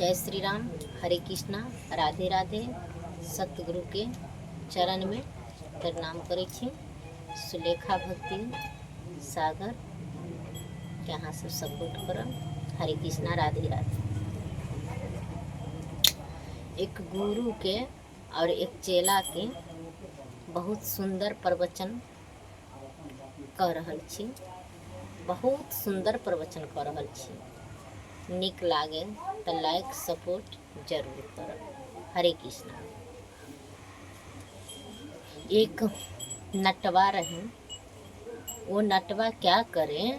जय श्री राम, हरे कृष्णा, राधे राधे। सतगुरु के चरण में प्रणाम करै छी। सुलेखा भक्ति सागर यहाँ से सपोर्ट करब। हरे कृष्णा, राधे राधे। एक गुरु के और एक चेला के बहुत सुंदर प्रवचन कह रहल छी। बहुत सुंदर प्रवचन कह रहल छी। निक लागे तो लाइक सपोर्ट जरूर करब। हरे कृष्णा। एक नटवा रहे, वो नटवा क्या करे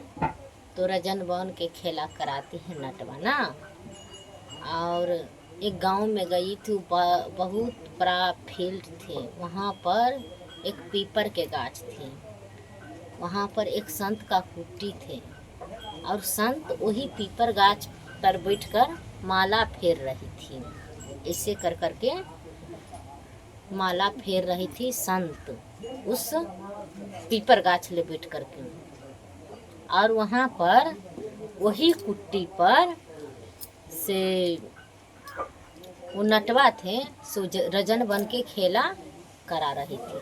तो रजन बन के खेला कराती है नटवा ना। और एक गांव में गई थी, बहुत बड़ा फील्ड थे। वहाँ पर एक पीपर के गाछ थी। वहाँ पर एक संत का कुटी थे और संत वही पीपर गाछ पर बैठकर माला फेर रही थी। ऐसे कर करके माला फेर रही थी संत उस पीपर गाछ ले बैठ करके। और वहाँ पर वही कुट्टी पर से वो नटवा थे सो रजन बन के खेला करा रही थी।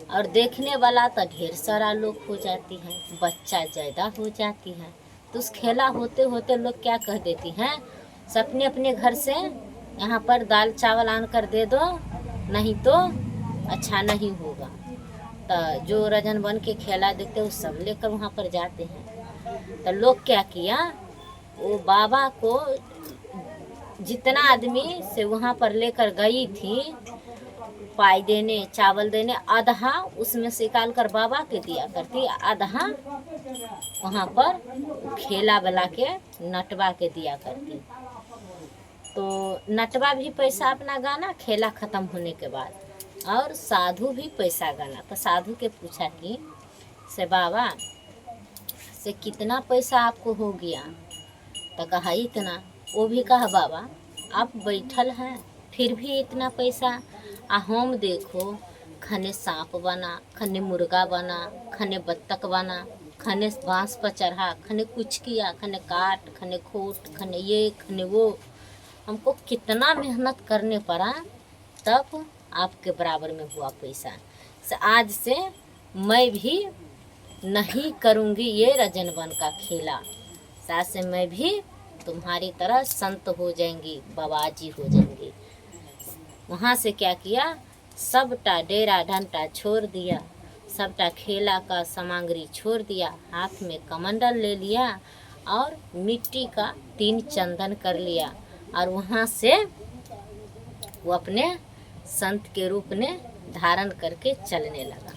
और देखने वाला तो ढेर सारा लोग हो जाती है, बच्चा ज़्यादा हो जाती है। तो उस खेला होते होते लोग क्या कह देती हैं, अपने अपने घर से यहाँ पर दाल चावल आन कर दे दो, नहीं तो अच्छा नहीं होगा। तो जो रजन बन के खेला देखते वो सब लेकर वहाँ पर जाते हैं। तो लोग क्या किया, वो बाबा को जितना आदमी से वहाँ पर लेकर गई थी पाई देने, चावल देने, आधा उसमें से निकाल कर बाबा के दिया करती, आधा वहाँ पर खेला वाला के नटवा के दिया करती। तो नटवा भी पैसा अपना गाना खेला ख़त्म होने के बाद, और साधु भी पैसा गाना। तो साधु के पूछा कि से बाबा से कितना पैसा आपको हो गया। तो कहा इतना। वो भी कहा बाबा आप बैठल हैं फिर भी इतना पैसा, आ हम देखो खने सांप बना, खने मुर्गा बना, खने बत्तख बना, खने बांस पर चढ़ा, खने कुछ किया, खने काट, खने खोट, खने ये खने वो। हमको कितना मेहनत करने पड़ा तब आपके बराबर में हुआ पैसा। से आज से मैं भी नहीं करूँगी ये रजन बन का खेला। साथ से मैं भी तुम्हारी तरह संत हो जाएंगी, बाबाजी हो जाएंगी। वहाँ से क्या किया, सबटा डेरा डंटा छोड़ दिया, सबटा खेला का सामग्री छोड़ दिया, हाथ में कमंडल ले लिया और मिट्टी का 3 चंदन कर लिया। और वहाँ से वो अपने संत के रूप में धारण करके चलने लगा।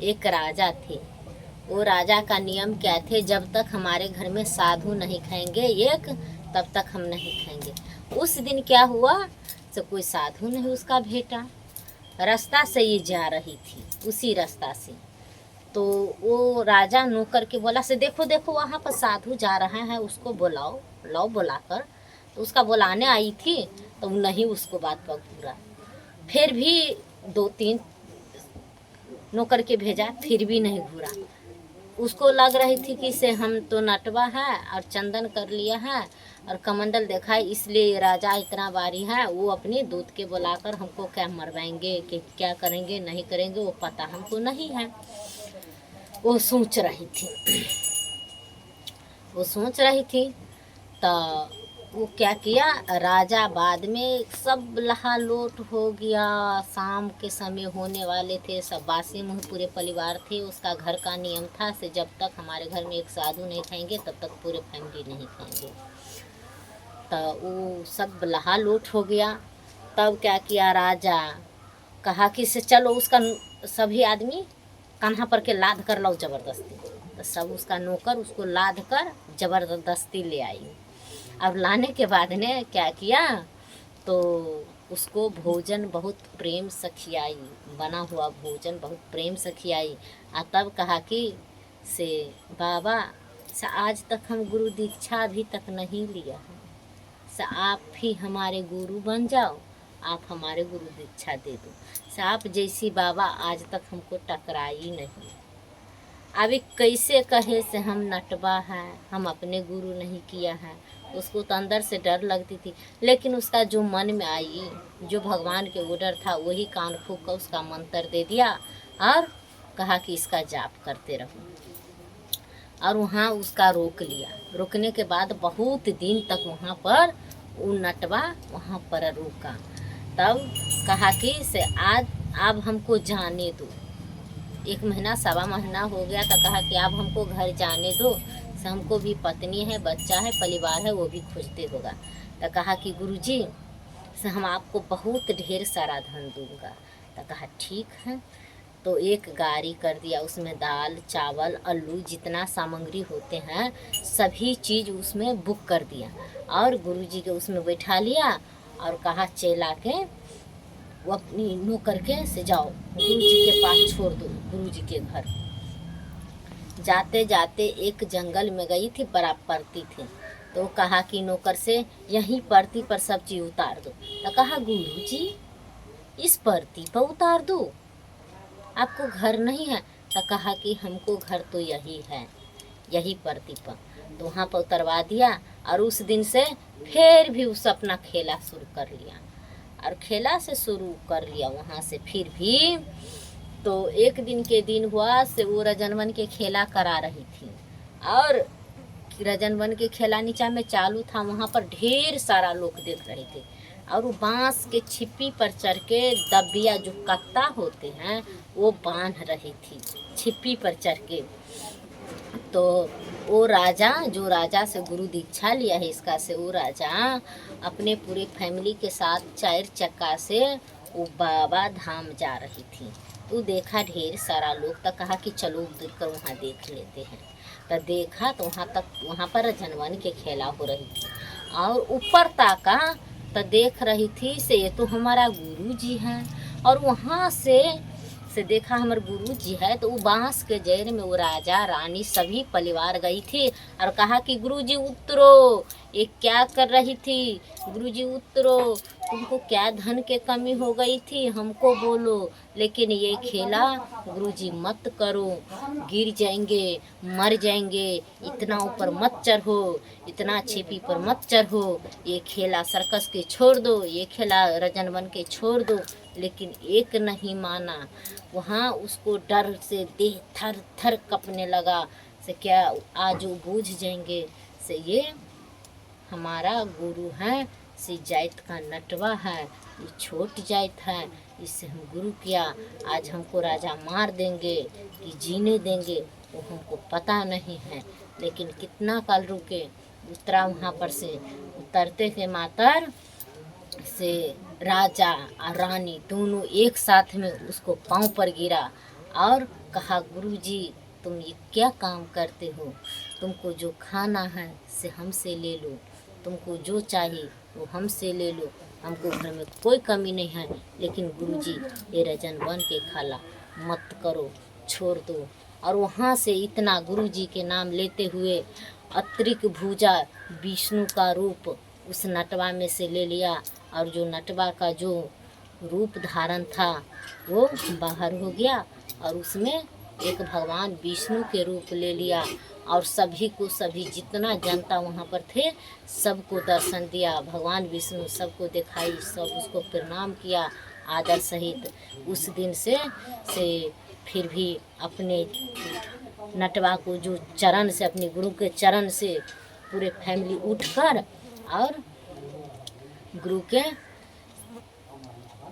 एक राजा थे, वो राजा का नियम क्या थे, जब तक हमारे घर में साधु नहीं खाएंगे एक, तब तक हम नहीं खाएंगे। उस दिन क्या हुआ, तो कोई साधु नहीं उसका भेटा। रास्ता से ये जा रही थी, उसी रास्ता से। तो वो राजा नौकर के बोला से देखो देखो वहाँ पर साधु जा रहा है, उसको बुलाओ। लाओ बुलाकर, तो उसका बुलाने आई थी तो नहीं उसको बात पर पूरा। फिर भी 2-3 नौकर के भेजा, फिर भी नहीं घूरा। उसको लग रही थी कि से हम तो नटवा है और चंदन कर लिया है और कमंडल देखा है, इसलिए राजा इतना बारी है। वो अपनी दूत के बुलाकर हमको क्या मरवाएंगे कि क्या करेंगे नहीं करेंगे वो पता हमको नहीं है। वो सोच रही थी तो वो क्या किया, राजा बाद में सब लहालोट हो गया। शाम के समय होने वाले थे, सब बासी मुँह पूरे परिवार थे। उसका घर का नियम था से जब तक हमारे घर में एक साधु नहीं खाएंगे तब तक पूरे फैमिली नहीं खाएंगे। तो वो सब लहालोट हो गया। तब क्या किया, राजा कहा कि से चलो उसका सभी आदमी कान्हा पर के लाद कर लो ज़बरदस्ती। तो सब उसका नौकर उसको लाद कर ज़बरदस्ती ले आई। अब लाने के बाद ने क्या किया, तो उसको भोजन बहुत प्रेम से खिलाई, बना हुआ भोजन बहुत प्रेम से खिलाई। तब कहा कि से बाबा से आज तक हम गुरु दीक्षा अभी तक नहीं लिया है, से आप ही हमारे गुरु बन जाओ, आप हमारे गुरु दीक्षा दे दो। से आप जैसी बाबा आज तक हमको टकराई नहीं। अभी कैसे कहे से हम नटवा हैं, हम अपने गुरु नहीं किया है। उसको तो अंदर से डर लगती थी, लेकिन उसका जो मन में आई, जो भगवान के ऑर्डर था, वही कान फूंक कर उसका मंत्र दे दिया और कहा कि इसका जाप करते रहो। और वहाँ उसका रोक लिया। रोकने के बाद बहुत दिन तक वहाँ पर वो नटवा वहाँ पर रुका। तब कहा कि से आज अब हमको जाने दो। 1 महीना सवा महीना हो गया तो कहा कि अब हमको घर जाने दो, से हमको भी पत्नी है, बच्चा है, परिवार है, वो भी खोजते होगा। तो कहा कि गुरुजी से हम आपको बहुत ढेर सारा धन दूंगा। तो कहा ठीक है। तो एक गाड़ी कर दिया, उसमें दाल चावल आलू जितना सामग्री होते हैं सभी चीज़ उसमें बुक कर दिया और गुरुजी के उसमें बैठा लिया और कहा चला के वो अपनी नौकर के से जाओ गुरुजी के पास छोड़ दो। गुरुजी के घर जाते जाते एक जंगल में गई थी, बराबर पड़ती थी। तो कहा कि नौकर से यहीं परती पर सब चीज़ उतार दो। तो कहा गुरुजी इस परती पर उतार दो, आपको घर नहीं है? तो कहा कि हमको घर तो यही है, यही परती पर। तो वहाँ पर उतरवा दिया और उस दिन से फिर भी उस अपना खेला शुरू कर लिया और खेला से शुरू कर लिया वहाँ से। फिर भी तो एक दिन के दिन हुआ से वो रजनवन के खेला करा रही थी और रजनवन के खेला नीचा में चालू था। वहाँ पर ढेर सारा लोग देख रहे थे और वो बांस के छिप्पी पर चढ़ के दबिया जो कत्ता होते हैं वो बांध रही थी छिप्पी पर चढ़ के। तो वो राजा जो राजा से गुरु दीक्षा लिया है इसका से, वो राजा अपने पूरे फैमिली के साथ 4 चक्का से वो बाबा धाम जा रही थी। तो देखा ढेर सारा लोग, तो कहा कि चलो उतर कर वहाँ देख लेते हैं। तो देखा तो वहाँ पर जनवन के खेला हो रही थी और ऊपर ताका तो देख रही थी से ये तो हमारा गुरु जी हैं। और वहाँ से देखा हमारे गुरु जी है। तो वो बांस के जड़ में वो राजा रानी सभी परिवार गई थी और कहा कि गुरु जी उतरो, ये क्या कर रही थी? गुरु जी उतरो, तुमको क्या धन के कमी हो गई थी हमको बोलो, लेकिन ये खेला गुरु जी मत करो, गिर जाएंगे, मर जाएंगे, इतना ऊपर मत चढ़ो, इतना छिपी पर मत चढ़ो, ये खेला सर्कस के छोड़ दो, ये खेला रजन बन के छोड़ दो। लेकिन एक नहीं माना। वहाँ उसको डर से देह थर थर कँपने लगा से क्या आज वो बूझ जाएंगे से ये हमारा गुरु है, से जाइत का नटवा है, ये छोट जाइत है, इससे हम गुरु किया, आज हमको राजा मार देंगे कि जीने देंगे वो हमको पता नहीं है। लेकिन कितना काल रुके, उतरा वहाँ पर से। उतरते के मातर से राजा और रानी दोनों एक साथ में उसको पांव पर गिरा और कहा गुरुजी तुम ये क्या काम करते हो? तुमको जो खाना है से हमसे ले लो, तुमको जो चाहिए वो हमसे ले लो, हमको घर में कोई कमी नहीं है, लेकिन गुरुजी ये रजन बन के खाला मत करो, छोड़ दो। और वहाँ से इतना गुरुजी के नाम लेते हुए अतिरिक्त भुजा विष्णु का रूप उस नटवा में से ले लिया और जो नटवा का जो रूप धारण था वो बाहर हो गया और उसमें एक भगवान विष्णु के रूप ले लिया और सभी को सभी जितना जनता वहाँ पर थे सबको दर्शन दिया। भगवान विष्णु सबको दिखाई, सब उसको प्रणाम किया आदर सहित। उस दिन से फिर भी अपने नटवा को जो चरण से, अपने गुरु के चरण से पूरे फैमिली उठकर और गुरु के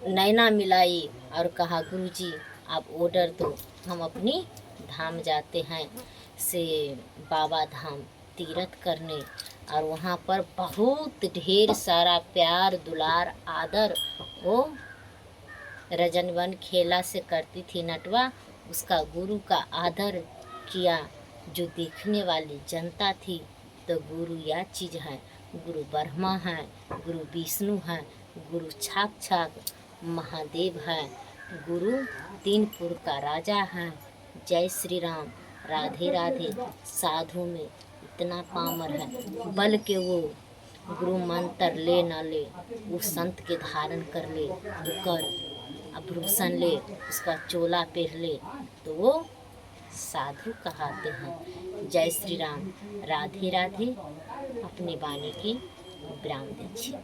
नैना मिलाई और कहा गुरुजी आप ऑर्डर दो, हम अपनी धाम जाते हैं से बाबा धाम तीर्थ करने। और वहाँ पर बहुत ढेर सारा प्यार दुलार आदर वो रजनवन खेला से करती थी नटवा। उसका गुरु का आदर किया। जो देखने वाली जनता थी तो गुरु यह चीज़ है, गुरु ब्रह्मा है, गुरु विष्णु है, गुरु साक्षात महादेव है, गुरु 3 पुर का राजा है। जय श्री राम, राधे राधे। साधु में इतना पामर है बल के वो गुरु मंत्र ले न ले, वो संत के धारण कर ले, कर आभूषण ले, उसका चोला पहन ले तो वो साधु कहाते हैं। जय श्री राम। राधे राधे। अपनी वाणी की विराम दीजिए।